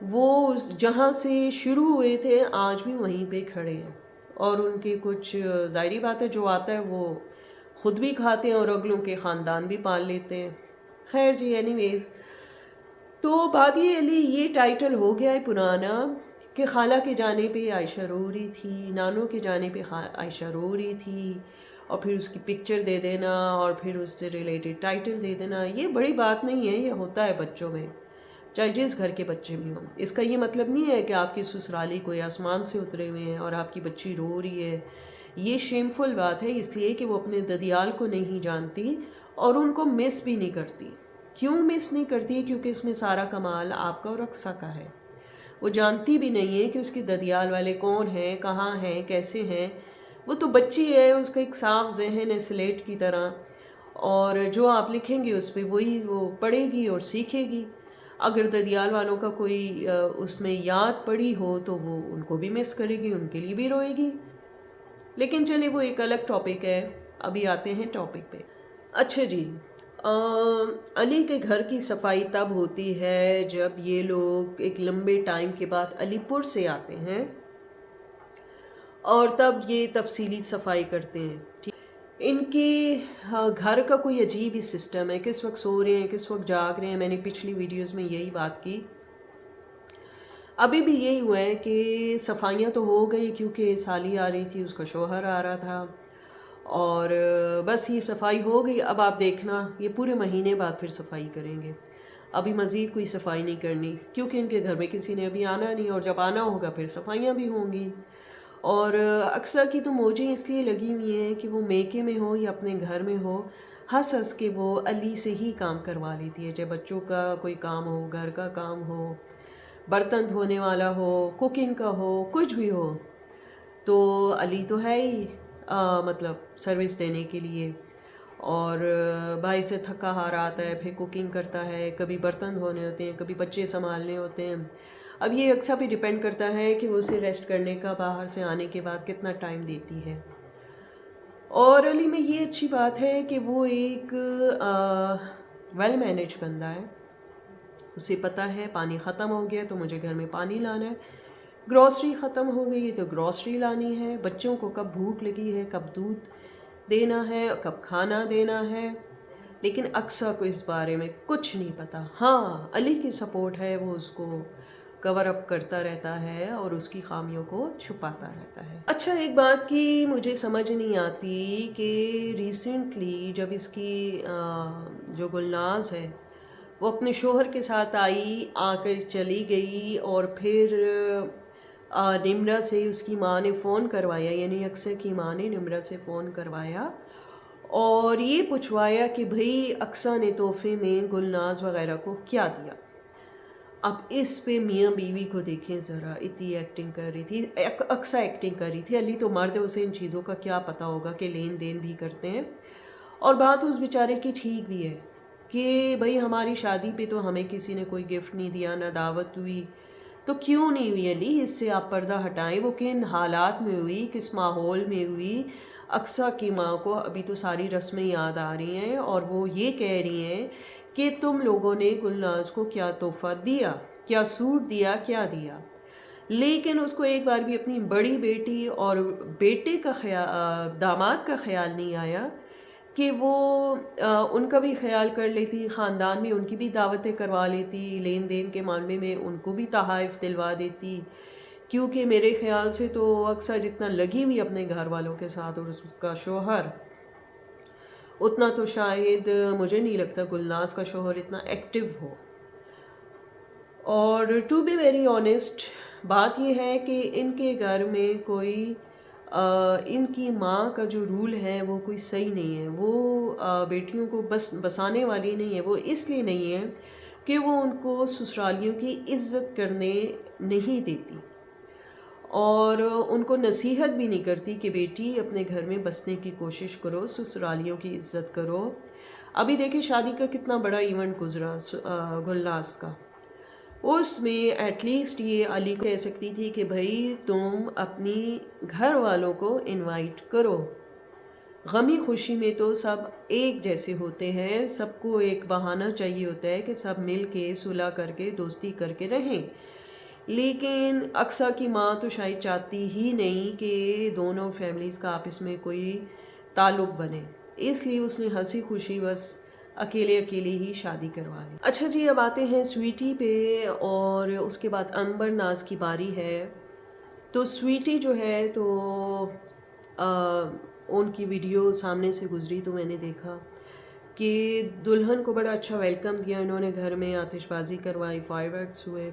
وہ جہاں سے شروع ہوئے تھے آج بھی وہیں پہ کھڑے ہیں، اور ان کے کچھ ظاہری بات ہے جو آتا ہے وہ خود بھی کھاتے ہیں اور اگلوں کے خاندان بھی پال لیتے ہیں. خیر جی، اینی ویز، تو بات یہ علی یہ ٹائٹل ہو گیا ہے پرانا کہ خالہ کی جانب پہ عائشہ رو رہی تھی، نانوں کی جانب پہ عائشہ رو رہی تھی، اور پھر اس کی پکچر دے دینا اور پھر اس سے ریلیٹڈ ٹائٹل دے دینا. یہ بڑی بات نہیں ہے، یہ ہوتا ہے بچوں میں، چاہے جس گھر کے بچے بھی ہوں. اس کا یہ مطلب نہیں ہے کہ آپ کی سسرالی کوئی آسمان سے اترے ہوئے ہیں اور آپ کی بچی رو رہی ہے. یہ شیمفل بات ہے، اس لیے کہ وہ اپنے ددیال کو نہیں جانتی اور ان کو مس بھی نہیں کرتی. کیوں مس نہیں کرتی؟ کیونکہ اس میں سارا کمال آپ کا اور اقصیٰ کا ہے. وہ جانتی بھی نہیں ہے کہ اس کے ددیال والے کون ہیں، کہاں ہیں، کیسے ہیں. وہ تو بچی ہے، اس کا ایک صاف ذہن ہے سلیٹ کی طرح، اور جو آپ لکھیں گے اس پہ وہی وہ پڑھے گی اور سیکھے گی. اگر ددیال والوں کا کوئی اس میں یاد پڑی ہو تو وہ ان کو بھی مس کرے گی، ان کے لیے بھی روئے گی. لیکن چلے وہ ایک الگ ٹاپک ہے. ابھی آتے ہیں ٹاپک پہ. اچھا جی، علی کے گھر کی صفائی تب ہوتی ہے جب یہ لوگ ایک لمبے ٹائم کے بعد علی پور سے آتے ہیں، اور تب یہ تفصیلی صفائی کرتے ہیں. ان کے گھر کا کوئی عجیب ہی سسٹم ہے، کس وقت سو رہے ہیں کس وقت جاگ رہے ہیں. میں نے پچھلی ویڈیوز میں یہی بات کی. ابھی بھی یہی ہوا ہے کہ صفائیاں تو ہو گئی کیونکہ سالی آ رہی تھی، اس کا شوہر آ رہا تھا، اور بس یہ صفائی ہو گئی. اب آپ دیکھنا یہ پورے مہینے بعد پھر صفائی کریں گے. ابھی مزید کوئی صفائی نہیں کرنی کیونکہ ان کے گھر میں کسی نے ابھی آنا نہیں، اور جب آنا ہوگا پھر صفائیاں بھی ہوں گی. اور اکثر کی تو موجیں اس لیے لگی ہوئی ہیں کہ وہ میکے میں ہو یا اپنے گھر میں ہو، ہنس ہنس کے وہ علی سے ہی کام کروا لیتی ہے. چاہے بچوں کا کوئی کام ہو، گھر کا کام ہو، برتن دھونے والا ہو، کوکنگ کا ہو، کچھ بھی ہو، تو علی تو ہے ہی مطلب سروس دینے کے لیے. اور بھائی سے تھکا ہارا آتا ہے، پھر کوکنگ کرتا ہے، کبھی برتن دھونے ہوتے ہیں، کبھی بچے سنبھالنے ہوتے ہیں. اب یہ اکثر بھی ڈیپینڈ کرتا ہے کہ وہ اسے ریسٹ کرنے کا باہر سے آنے کے بعد کتنا ٹائم دیتی ہے. اور علی میں یہ اچھی بات ہے کہ وہ ایک ویل مینیج بندہ ہے. اسے پتہ ہے پانی ختم ہو گیا تو مجھے گھر میں پانی لانا ہے، گروسری ختم ہو گئی ہے تو گروسری لانی ہے، بچوں کو کب بھوک لگی ہے، کب دودھ دینا ہے، کب کھانا دینا ہے. لیکن اکثر کو اس بارے میں کچھ نہیں پتہ. ہاں، علی کی سپورٹ ہے، وہ اس کو کور اپ کرتا رہتا ہے اور اس کی خامیوں کو چھپاتا رہتا ہے. اچھا، ایک بات کی مجھے سمجھ نہیں آتی کہ ریسنٹلی جب اس کی جو گلناز ہے وہ اپنے شوہر کے ساتھ آئی، آ کر چلی گئی، اور پھر نمرہ سے اس کی ماں نے فون کروایا، یعنی اکثر کی ماں نے نمرہ سے فون کروایا اور یہ پوچھوایا کہ بھئی اقصیٰ نے تحفے میں گلناز وغیرہ کو کیا دیا. اب اس پہ میاں بیوی کو دیکھیں ذرا، اتنی ایکٹنگ کر رہی تھی، اقصیٰ ایکٹنگ کر رہی تھی. علی تو مرد ہے، اسے ان چیزوں کا کیا پتہ ہوگا کہ لین دین بھی کرتے ہیں. اور بات اس بیچارے کی ٹھیک بھی ہے کہ بھئی ہماری شادی پہ تو ہمیں کسی نے کوئی گفٹ نہیں دیا، نہ دعوت ہوئی، تو کیوں نہیں ہوئی علی؟ اس سے آپ پردہ ہٹائیں. وہ کن حالات میں ہوئی، کس ماحول میں ہوئی؟ اقصیٰ کی ماں کو ابھی تو ساری رسمیں یاد آ رہی ہیں اور وہ یہ کہہ رہی ہیں کہ تم لوگوں نے گلناز کو کیا تحفہ دیا، کیا سوٹ دیا، کیا دیا. لیکن اس کو ایک بار بھی اپنی بڑی بیٹی اور بیٹے کا داماد کا خیال نہیں آیا کہ وہ ان کا بھی خیال کر لیتی، خاندان میں ان کی بھی دعوتیں کروا لیتی، لین دین کے معاملے میں ان کو بھی تحائف دلوا دیتی. کیونکہ میرے خیال سے تو اکثر جتنا لگی ہوئی اپنے گھر والوں کے ساتھ اور اس کا شوہر، اتنا تو شاید مجھے نہیں لگتا گلناز کا شوہر اتنا ایکٹیو ہو. اور ٹو بی ویری آنیسٹ بات یہ ہے کہ ان کے گھر میں کوئی ان کی ماں کا جو رول ہے وہ کوئی صحیح نہیں ہے. وہ بیٹیوں کو بسانے والی نہیں ہے. وہ اس لیے نہیں ہے کہ وہ ان کو سسرالیوں کی عزت کرنے نہیں دیتی، اور ان کو نصیحت بھی نہیں کرتی کہ بیٹی اپنے گھر میں بسنے کی کوشش کرو، سسرالیوں کی عزت کرو. ابھی دیکھیں شادی کا کتنا بڑا ایونٹ گزرا گلناز کا، اس میں ایٹ لیسٹ یہ علی کو کہہ سکتی تھی کہ بھائی تم اپنی گھر والوں کو انوائٹ کرو. غمی خوشی میں تو سب ایک جیسے ہوتے ہیں، سب کو ایک بہانہ چاہیے ہوتا ہے کہ سب مل کے صلح کر کے دوستی کر کے رہیں. لیکن اقصیٰ کی ماں تو شاید چاہتی ہی نہیں کہ دونوں فیملیز کا آپس میں کوئی تعلق بنے، اس لیے اس نے ہنسی خوشی بس اکیلے ہی شادی کروا لی۔ اچھا جی، اب آتے ہیں سویٹی پہ، اور اس کے بعد عنبر ناز کی باری ہے۔ تو سویٹی جو ہے تو ان کی ویڈیو سامنے سے گزری تو میں نے دیکھا کہ دلہن کو بڑا اچھا ویلکم دیا انہوں نے، گھر میں آتش بازی کروائی، فائر ورکس ہوئے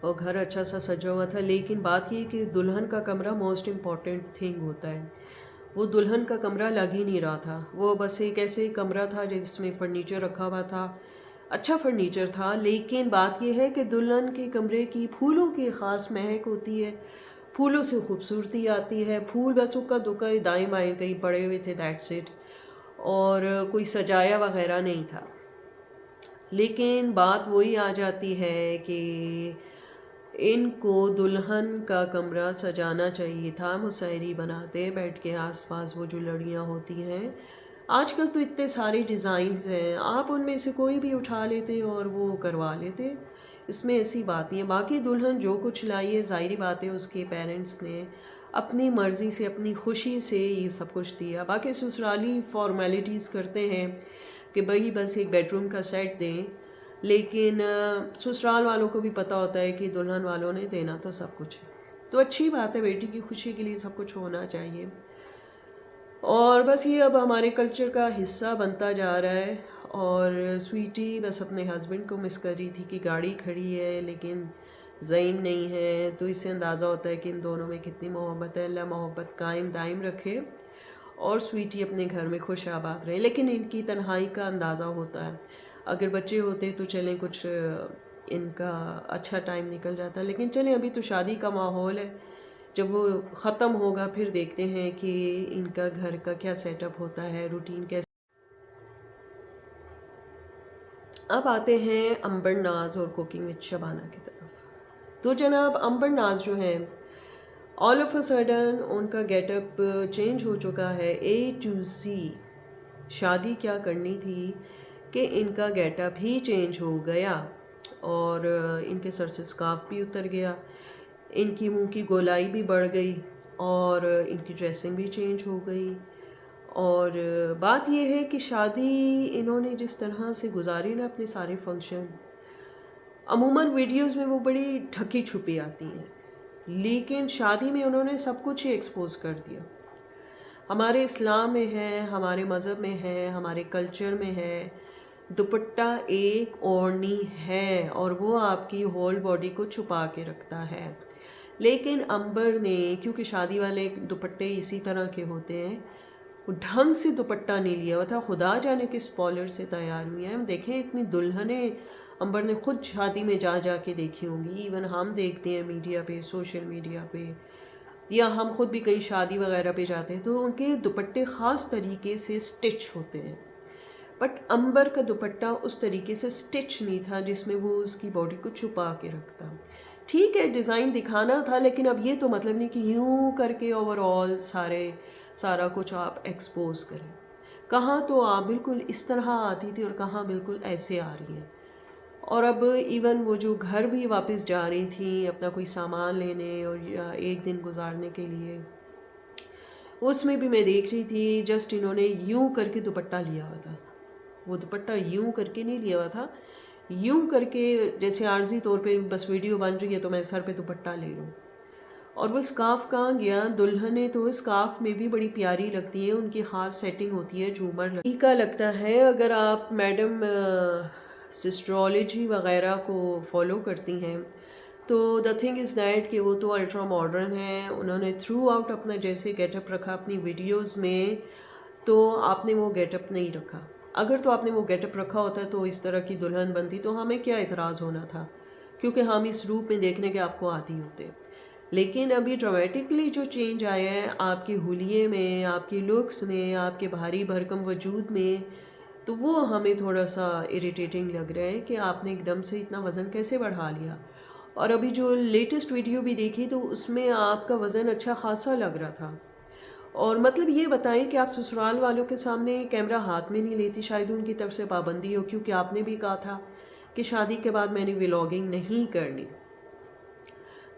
اور گھر اچھا سا سجا ہوا تھا۔ لیکن بات یہ کہ دلہن کا کمرہ موسٹ امپورٹنٹ تھنگ ہوتا ہے، وہ دلہن کا کمرہ لگ ہی نہیں رہا تھا۔ وہ بس ایک ایسے کمرہ تھا جس میں فرنیچر رکھا ہوا تھا، اچھا فرنیچر تھا، لیکن بات یہ ہے کہ دلہن کے کمرے کی پھولوں کی خاص مہک ہوتی ہے، پھولوں سے خوبصورتی آتی ہے، پھول بس اکا دکا دائیں بائیں کہیں پڑے ہوئے تھے، دیٹس اٹ، اور کوئی سجایا وغیرہ نہیں تھا۔ لیکن بات وہی آ جاتی ہے کہ ان کو دلہن کا کمرہ سجانا چاہیے تھا، مصحری بناتے بیٹھ کے آس پاس وہ جو لڑیاں ہوتی ہیں۔ آج کل تو اتنے سارے ڈیزائنز ہیں، آپ ان میں سے کوئی بھی اٹھا لیتے اور وہ کروا لیتے، اس میں ایسی بات نہیں ہے۔ باقی دلہن جو کچھ لائی ہے، ظاہری بات ہے اس کے پیرنٹس نے اپنی مرضی سے، اپنی خوشی سے یہ سب کچھ دیا۔ باقی سسرالی فارمیلٹیز کرتے ہیں کہ بھئی بس ایک بیڈ روم کا سیٹ دیں، لیکن سسرال والوں کو بھی پتہ ہوتا ہے کہ دلہن والوں نے دینا تو سب کچھ ہے۔ تو اچھی بات ہے، بیٹی کی خوشی کے لیے سب کچھ ہونا چاہیے، اور بس یہ اب ہمارے کلچر کا حصہ بنتا جا رہا ہے۔ اور سویٹی بس اپنے ہسبینڈ کو مس کر رہی تھی کہ گاڑی کھڑی ہے لیکن زعیم نہیں ہے، تو اس سے اندازہ ہوتا ہے کہ ان دونوں میں کتنی محبت ہے۔ اللہ محبت قائم دائم رکھے اور سویٹی اپنے گھر میں خوش آباد رہے، لیکن ان کی تنہائی کا اندازہ ہوتا ہے۔ اگر بچے ہوتے تو چلیں کچھ ان کا اچھا ٹائم نکل جاتا، لیکن چلیں ابھی تو شادی کا ماحول ہے، جب وہ ختم ہوگا پھر دیکھتے ہیں کہ ان کا گھر کا کیا سیٹ اپ ہوتا ہے، روٹین کیسے۔ اب آتے ہیں عنبر ناز اور کوکنگ وتھ شبانہ کی طرف۔ تو جناب عنبر ناز جو ہیں، آل آف اے سڈن ان کا گیٹ اپ چینج ہو چکا ہے، اے ٹو زی۔ شادی کیا کرنی تھی کہ ان کا گیٹ اپ ہی چینج ہو گیا، اور ان کے سر سے اسکارف بھی اتر گیا، ان کی منہ کی گولائی بھی بڑھ گئی، اور ان کی ڈریسنگ بھی چینج ہو گئی۔ اور بات یہ ہے کہ شادی انہوں نے جس طرح سے گزاری نا اپنے سارے فنکشن، عموماً ویڈیوز میں وہ بڑی ڈھکی چھپی آتی ہیں، لیکن شادی میں انہوں نے سب کچھ ہی ایکسپوز کر دیا۔ ہمارے اسلام میں ہے، ہمارے مذہب میں ہے، ہمارے کلچر میں ہے، دوپٹہ ایک اوڑھنی ہے اور وہ آپ کی ہول باڈی کو چھپا کے رکھتا ہے۔ لیکن عنبر نے، کیونکہ شادی والے دوپٹے اسی طرح کے ہوتے ہیں، وہ ڈھنگ سے دوپٹہ نہیں لیا ہوا تھا، خدا جانے کے اسپالر سے تیار ہوئی ہیں۔ ہم دیکھیں اتنی دلہنیں عنبر نے خود شادی میں جا جا کے دیکھی ہوں گی، ایون ہم دیکھتے ہیں میڈیا پہ، سوشل میڈیا پہ، یا ہم خود بھی کہیں شادی وغیرہ پہ جاتے ہیں تو ان کے دوپٹے خاص طریقے سے سٹچ ہوتے ہیں، بٹ عنبر کا دوپٹہ اس طریقے سے سٹچ نہیں تھا جس میں وہ اس کی باڈی کو چھپا کے رکھتا۔ ٹھیک ہے ڈیزائن دکھانا تھا، لیکن اب یہ تو مطلب نہیں کہ یوں کر کے اوور آل سارا کچھ آپ ایکسپوز کریں۔ کہاں تو آپ بالکل اس طرح آتی تھی اور کہاں بالکل ایسے آ رہی ہیں۔ اور اب ایون وہ جو گھر بھی واپس جا رہی تھیں اپنا کوئی سامان لینے اور ایک دن گزارنے کے لیے، اس میں بھی میں دیکھ رہی تھی جسٹ انہوں نے یوں کر کے دوپٹہ لیا ہوا تھا، وہ دوپٹہ یوں کر کے نہیں لیا ہوا تھا، یوں کر کے جیسے عارضی طور پہ بس ویڈیو بن رہی ہے تو میں سر پہ دوپٹہ لے لوں۔ اور وہ اسکارف کہاں گیا؟ دلہنیں تو اسکارف میں بھی بڑی پیاری لگتی ہیں، ان کی خاص سیٹنگ ہوتی ہے، جھومر کا لگتا ہے۔ اگر آپ میڈم سسٹرولوجی وغیرہ کو فالو کرتی ہیں تو دا تھنگ از دیٹ کہ وہ تو الٹرا ماڈرن ہیں، انہوں نے تھرو آؤٹ اپنا جیسے گیٹ اپ رکھا اپنی ویڈیوز میں، تو آپ نے وہ گیٹ اپ نہیں رکھا۔ اگر تو آپ نے وہ گیٹ اپ رکھا ہوتا تو اس طرح کی دلہن بنتی تو ہمیں کیا اعتراض ہونا تھا، کیونکہ ہم اس روپ میں دیکھنے کے آپ کو عادی ہوتے۔ لیکن ابھی ڈرامیٹکلی جو چینج آیا ہے آپ کے حلیے میں، آپ کی لکس میں، آپ کے بھاری بھرکم وجود میں، تو وہ ہمیں تھوڑا سا اریٹیٹنگ لگ رہا ہے کہ آپ نے ایک دم سے اتنا وزن کیسے بڑھا لیا۔ اور ابھی جو لیٹسٹ ویڈیو بھی دیکھی تو اس میں آپ کا وزن اچھا خاصا لگ رہا تھا۔ اور مطلب یہ بتائیں کہ آپ سسرال والوں کے سامنے کیمرہ ہاتھ میں نہیں لیتی، شاید ان کی طرف سے پابندی ہو، کیونکہ آپ نے بھی کہا تھا کہ شادی کے بعد میں نے ولاگنگ نہیں کرنی۔